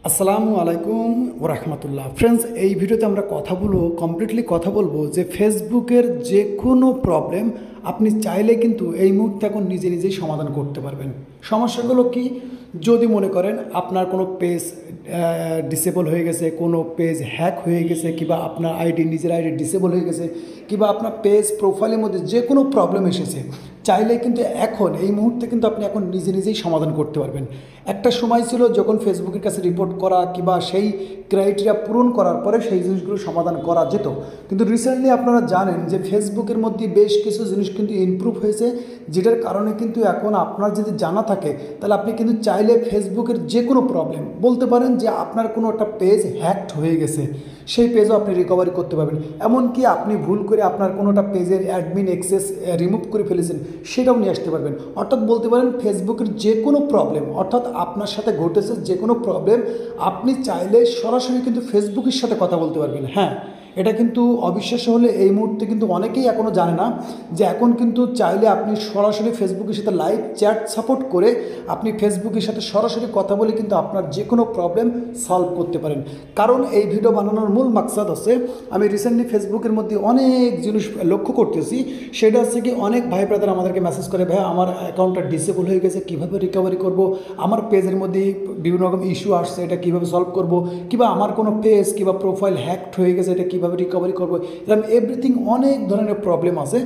আসসালামু আলাইকুম ওরহমতুল্লাহ। ফ্রেন্ডস, এই ভিডিওতে আমরা কমপ্লিটলি কথা বলবো যে ফেসবুকের যে কোনো প্রবলেম আপনি চাইলে কিন্তু এই মুহূর্তে এখন নিজে নিজেই সমাধান করতে পারবেন। সমস্যাগুলো কি? যদি মনে করেন আপনার কোনো পেজ ডিসেবল হয়ে গেছে, কোনো পেজ হ্যাক হয়ে গেছে, কিংবা আপনার নিজের আইডি ডিসেবল হয়ে গেছে, কিংবা আপনার পেজ প্রোফাইলের মধ্যে যে কোনো প্রবলেম এসেছে, চাইলে কিন্তু এই মুহূর্তে কিন্তু আপনি এখন নিজে নিজেই সমাধান করতে পারবেন। একটা সময় ছিল যখন ফেসবুকের কাছে রিপোর্ট করা কিংবা সেই ক্রাইটেরিয়া পূরণ করার পরে সেই জিনিসগুলো সমাধান করা যেত, কিন্তু রিসেন্টলি আপনারা জানেন যে ফেসবুকের মধ্যে বেশ কিছু জিনিস কিন্তু ইমপ্রুভ হয়েছে, যেটার কারণে কিন্তু এখন আপনার যদি জানা থাকে তাহলে আপনি কিন্তু চাইলে ফেসবুকের যে কোনো প্রবলেম বলতে পারেন যে আপনার কোনো একটা পেজ হ্যাকড হয়ে গেছে, সেই পেজও আপনি রিকভারি করতে পারবেন। এমনকি আপনি ভুল করে আপনার কোনোটা পেজের অ্যাডমিন অ্যাক্সেস রিমুভ করে ফেলেছেন, সেটাও নিয়ে আসতে পারবেন। অর্থাৎ বলতে পারেন ফেসবুকের যে কোনো প্রবলেম, অর্থাৎ আপনার সাথে ঘটেছে যে কোনো প্রবলেম, আপনি চাইলে সরাসরি কিন্তু ফেসবুকের সাথে কথা বলতে পারবেন। হ্যাঁ, এটা কিন্তু অবিশ্বাস্য হলে এই মুহূর্তে কিন্তু অনেকেই এখনও জানে না যে এখন কিন্তু চাইলে আপনি সরাসরি ফেসবুকের সাথে লাইভ চ্যাট সাপোর্ট করে আপনি ফেসবুকের সাথে সরাসরি কথা বলে কিন্তু আপনার যে কোনো প্রবলেম সলভ করতে পারেন। কারণ এই ভিডিও বানানোর মূল মাকসাদ আছে, আমি রিসেন্টলি ফেসবুকের মধ্যে অনেক জিনিস লক্ষ্য করতেছি। সেটা হচ্ছে কি, অনেক ভাই ব্রাদার আমাদেরকে মেসেজ করে, ভাই আমার অ্যাকাউন্টটা ডিসেবল হয়ে গেছে, কীভাবে রিকভারি করব, আমার পেজের মধ্যে বিভিন্ন রকম ইস্যু আসছে, এটা কীভাবে সলভ করব, কিংবা আমার কোনো পেজ কিংবা প্রোফাইল হ্যাকড হয়ে গেছে, এটা কীভাবে রিকভারি করবো, এরকম এভরিথিং অনেক ধরনের প্রবলেম আছে,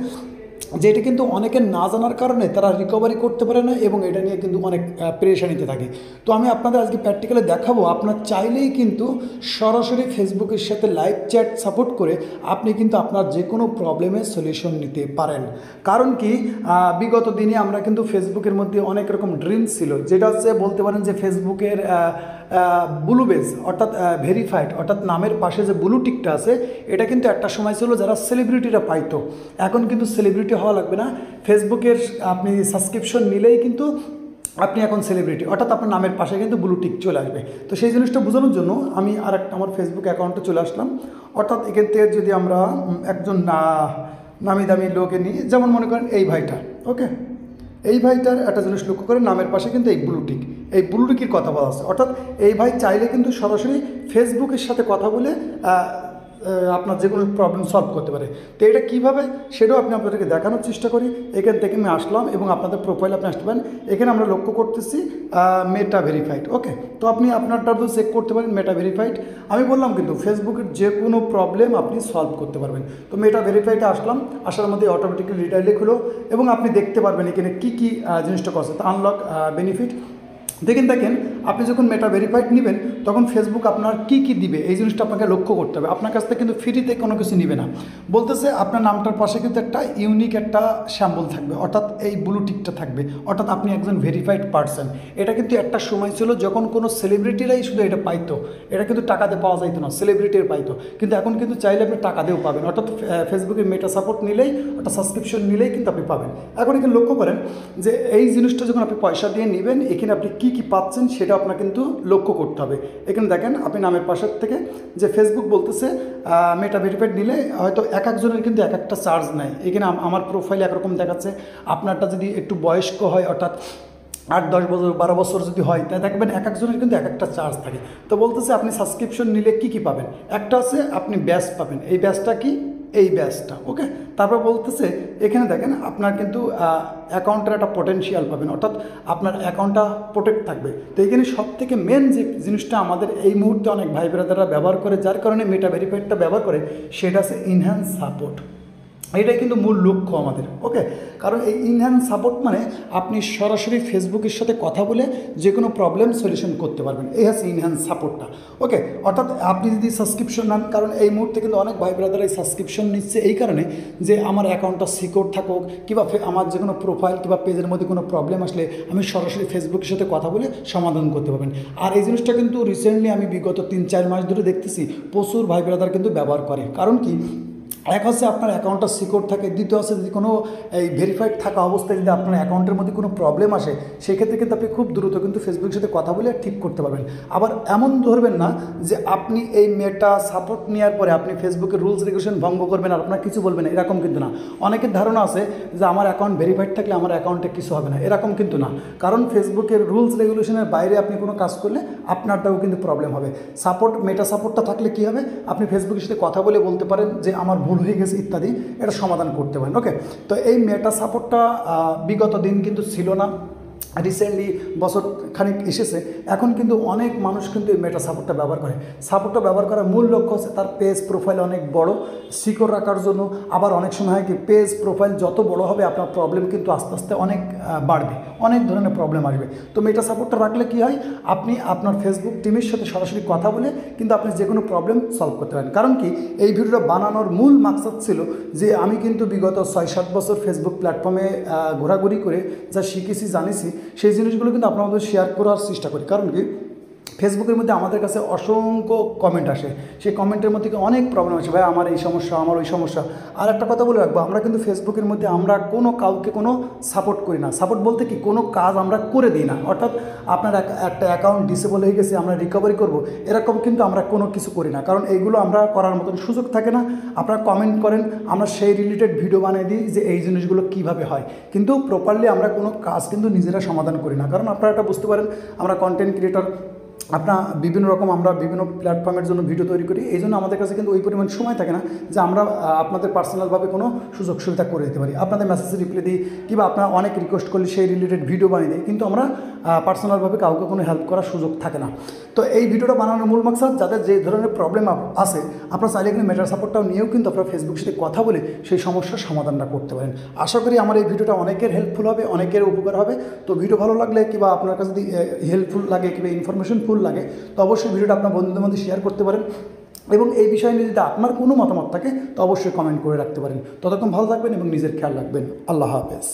যেটা কিন্তু অনেকের না জানার কারণে তারা রিকভারি করতে পারে না এবং এটা নিয়ে কিন্তু অনেক পেরেশানিতে থাকে। তো আমি আপনাদের আজকে প্র্যাকটিক্যালি দেখাবো, আপনার চাইলেই কিন্তু সরাসরি ফেসবুকের সাথে লাইভ চ্যাট সাপোর্ট করে আপনি কিন্তু আপনার যে কোনো প্রবলেমের সলিউশন নিতে পারেন। কারণ কি, বিগত দিনে আমরা কিন্তু ফেসবুকের মধ্যে অনেক রকম ড্রিমস ছিল, যেটা হচ্ছে বলতে পারেন যে ফেসবুকের ব্লু বেজ অর্থাৎ ভেরিফাইড, অর্থাৎ নামের পাশে যে ব্লু টিকটা আছে, এটা কিন্তু একটা সময় ছিল যারা সেলিব্রিটিরা পাইতো। এখন কিন্তু সেলিব্রিটি হওয়া লাগবে না, ফেসবুকের আপনি সাবস্ক্রিপশন নিলেই কিন্তু আপনি এখন সেলিব্রিটি, অর্থাৎ আপনার নামের পাশে কিন্তু ব্লু টিক চলে আসবে। তো সেই জিনিসটা বোঝানোর জন্য আমি আমার ফেসবুক অ্যাকাউন্টে চলে আসলাম। অর্থাৎ এখান থেকে যদি আমরা একজন নামি দামি লোকে নিই, যেমন মনে করেন এই ভাইটা, ওকে, এই ভাইটার একটা জিনিস লক্ষ্য করে নামের পাশে কিন্তু এই ব্লু টিকের কথা বলা আছে। অর্থাৎ এই ভাই চাইলে কিন্তু সরাসরি ফেসবুকের সাথে কথা বলে আপনার যে কোনো প্রবলেম সলভ করতে পারে। তো এটা কীভাবে, সেটাও আপনি আপনাদেরকে দেখানোর চেষ্টা করি। এখান থেকে আমি আসলাম এবং আপনাদের প্রোফাইল আপনি আসতে পারেন। এখানে আমরা লক্ষ্য করতেছি মেটা ভেরিফাইড, ওকে। তো আপনি আপনারটা তো চেক করতে পারেন মেটা ভেরিফাইড। আমি বললাম কিন্তু ফেসবুকের যে কোনো প্রবলেম আপনি সলভ করতে পারবেন। তো মেটা ভেরিফাইডে আসলাম, আসার মধ্যে অটোমেটিক্যালি রিডাইরেক্ট হলো এবং আপনি দেখতে পারবেন এখানে কী কী জিনিসটা করছে। তো আনলক বেনিফিট দেখেন, আপনি যখন মেটা ভেরিফাইড নেবেন তখন ফেসবুক আপনার কি কি দিবে, এই জিনিসটা আপনাকে লক্ষ্য করতে হবে। আপনার কাছ থেকে কিন্তু ফ্রিতে কোনো কিছু নেবে না। বলতেছে আপনার নামটার পাশে কিন্তু একটা ইউনিক একটা স্যাম্পল থাকবে, অর্থাৎ এই ব্লু টিকটা থাকবে, অর্থাৎ আপনি একজন ভেরিফাইড পার্সন। এটা কিন্তু একটা সময় ছিল যখন কোনো সেলিব্রিটিরাই শুধু এটা পাইতো, এটা কিন্তু টাকাতে পাওয়া যাইতো না, সেলিব্রিটির পাইতো। কিন্তু এখন কিন্তু চাইলে আপনি টাকা দিয়েও পাবেন, অর্থাৎ ফেসবুকের মেটা সাপোর্ট নিলেই, অর্থাৎ সাবস্ক্রিপশন নিলেই কিন্তু আপনি পাবেন। এখন এখানে লক্ষ্য করেন যে এই জিনিসটা যখন আপনি পয়সা দিয়ে নেবেন, এখানে আপনি কী পাচ্ছেন সেটা আপনার কিন্তু লক্ষ্য করতে হবে। এখানে দেখেন আপনি নামের পাশের থেকে যে ফেসবুক বলতেছে মেটা ভেরিফাইড নিলে হয়তো এক একজনের কিন্তু এক একটা চার্জ নেয়। এখানে আমার প্রোফাইল একরকম দেখাচ্ছে, আপনারটা যদি একটু বয়স্ক হয়, অর্থাৎ 8-10 বছর 12 বছর যদি হয়, তাই দেখবেন এক একজনের কিন্তু এক একটা চার্জ থাকে। তো বলতেছে আপনি সাবস্ক্রিপশন নিলে কী পাবেন, একটা আছে আপনি ব্যাচ পাবেন, এই ব্যাচটা কি, এই ব্যাচটা, ওকে। তারপর বলতেছে এখানে দেখেন আপনার কিন্তু অ্যাকাউন্টের একটা পোটেনশিয়াল পাবেন, অর্থাৎ আপনার অ্যাকাউন্টটা প্রোটেক্ট থাকবে। তো এইখানে সবথেকে মেন যে জিনিসটা আমাদের এই মুহূর্তে অনেক ভাই ব্রাদাররা ব্যবহার করে, যার কারণে মেটা ভেরিফাইডটা ব্যবহার করে, সেটা আছে ইনহ্যান্স সাপোর্ট। এটাই কিন্তু মূল লক্ষ্য আমাদের, ওকে। কারণ এই ইনহ্যান্স সাপোর্ট মানে আপনি সরাসরি ফেসবুকের সাথে কথা বলে যে কোনো প্রবলেম সলিউশন করতে পারবেন, এই হচ্ছে ইনহ্যান্স সাপোর্টটা, ওকে। অর্থাৎ আপনি যদি সাবস্ক্রিপশন নেন, কারণ এই মুহূর্তে কিন্তু অনেক ভাই ব্রাদার এই সাবস্ক্রিপশন নিচ্ছে এই কারণে যে আমার অ্যাকাউন্টটা সিকিউর থাকুক, কিংবা আমার যে কোনো প্রোফাইল কিংবা পেজের মধ্যে কোনো প্রবলেম আসলে আমি সরাসরি ফেসবুকের সাথে কথা বলে সমাধান করতে পারবেন। আর এই জিনিসটা কিন্তু রিসেন্টলি আমি বিগত 3-4 মাস ধরে দেখতেছি প্রচুর ভাই ব্রাদার কিন্তু ব্যবহার করে। কারণ কি, এক হচ্ছে আপনার অ্যাকাউন্টটা সিকিউর থাকে, দ্বিতীয় হচ্ছে যদি কোনো এই ভেরিফাইড থাকা অবস্থায় যদি আপনার অ্যাকাউন্টের মধ্যে কোনো প্রবলেম আসে সেক্ষেত্রে কিন্তু আপনি খুব দ্রুত কিন্তু ফেসবুকের সাথে কথা বলে ঠিক করতে পারবেন। আবার এমন ধরবেন না যে আপনি এই মেটা সাপোর্ট নেওয়ার পরে আপনি ফেসবুকের রুলস রেগুলেশন ভঙ্গ করবেন আর আপনার কিছু বলবেন, এরকম কিন্তু না। অনেকের ধারণা আছে যে আমার অ্যাকাউন্ট ভেরিফাইড থাকলে আমার অ্যাকাউন্টে কিছু হবে না, এরকম কিন্তু না। কারণ ফেসবুকের রুলস রেগুলেশনের বাইরে আপনি কোনো কাজ করলে আপনারটাও কিন্তু প্রবলেম হবে। মেটা সাপোর্টটা থাকলে কী হবে, আপনি ফেসবুকের সাথে কথা বলে বলতে পারেন যে আমার ভুল হয়ে গেছে ইত্যাদি, এটা সমাধান করতে পারেন। ওকে, তো এই মেটা সাপোর্টটা বিগত দিন কিন্তু ছিল না, রিসেন্টলি বছর খানিক এসেছে। এখন কিন্তু অনেক মানুষ কিন্তু এই মেটা সাপোর্টটা ব্যবহার করে। সাপোর্টটা ব্যবহার করার মূল লক্ষ্য হচ্ছে তার পেজ প্রোফাইল অনেক বড় সিকিউর রাখার জন্য। আবার অনেক সময় হয় কি, পেজ প্রোফাইল যত বড় হবে আপনার প্রবলেম কিন্তু আস্তে আস্তে অনেক বাড়বে, অনেক ধরনের প্রবলেম আসবে। তো মেটা সাপোর্টটা রাখলে কি হয়, আপনি আপনার ফেসবুক টিমের সাথে সরাসরি কথা বলে কিন্তু আপনি যে কোনো প্রবলেম সলভ করতে পারেন। কারণ কি, এই ভিডিওটা বানানোর মূল মাকসাদ ছিল যে আমি কিন্তু বিগত 6-7 বছর ফেসবুক প্ল্যাটফর্মে ঘোরাঘুরি করে যা শিখেছি জানিছি সেই জিনিসগুলো কিন্তু আপনার মধ্যে শেয়ার করার চেষ্টা করি। কারণ কি, ফেসবুকের মধ্যে আমাদের কাছে অসংখ্য কমেন্ট আসে, সেই কমেন্টের মধ্যে অনেক প্রবলেম আছে, ভাই আমার এই সমস্যা, আমার ওই সমস্যা। আর একটা কথা বলে রাখবো, আমরা কিন্তু ফেসবুকের মধ্যে আমরা কোনো কাউকে কোনো সাপোর্ট করি না। সাপোর্ট বলতে কি, কোনো কাজ আমরা করে দিই না। অর্থাৎ আপনার একটা অ্যাকাউন্ট ডিসেবল হয়ে গেছে, আমরা রিকভারি করব, এরকম কিন্তু আমরা কোনো কিছু করি না। কারণ এইগুলো আমরা করার মতন সুযোগ থাকে না। আপনারা কমেন্ট করেন, আমরা সেই রিলেটেড ভিডিও বানিয়ে দিই যে এই জিনিসগুলো কীভাবে হয়, কিন্তু প্রপারলি আমরা কোনো কাজ কিন্তু নিজেরা সমাধান করি না। কারণ আপনারা এটা বুঝতে পারেন, আমরা কন্টেন্ট ক্রিয়েটর, আপনার বিভিন্ন রকম আমরা বিভিন্ন প্ল্যাটফর্মের জন্য ভিডিও তৈরি করি। এই জন্য আমাদের কাছে কিন্তু ওই পরিমাণ সময় থাকে না যে আমরা আপনাদের পার্সোনালভাবে কোনো সুযোগ সুবিধা করে দিতে পারি। আপনাদের মেসেজে রিপ্লাই দিই কিংবা আপনারা অনেক রিকোয়েস্ট করলে সেই রিলেটেড ভিডিও বানিয়ে দিই, কিন্তু আমরা পার্সোনালভাবে কাউকে কোনো হেল্প করার সুযোগ থাকে না। তো এই ভিডিওটা বানানোর মূল মাকসাদ, যাদের যে ধরনের প্রবলেম আছে আপনারা চাইলে কিন্তু মেটার সাপোর্টটাও নিয়েও কিন্তু আপনারা ফেসবুকের সাথে কথা বলে সেই সমস্যার সমাধানটা করতে পারেন। আশা করি আমার এই ভিডিওটা অনেকের হেল্পফুল হবে, অনেকের উপকার হবে। তো ভিডিও ভালো লাগলে কিংবা আপনার কাছে যদি হেল্পফুল লাগে কিংবা ইনফরমেশনফুল লাগে তো অবশ্যই ভিডিওটা আপনার বন্ধুদের মধ্যে শেয়ার করতে পারেন। এবং এই বিষয় নিয়ে যদি আপনার কোনো মতামত থাকে তো অবশ্যই কমেন্ট করে রাখতে পারেন। ততক্ষণ ভালো থাকবেন এবং নিজের খেয়াল রাখবেন। আল্লাহ হাফেজ।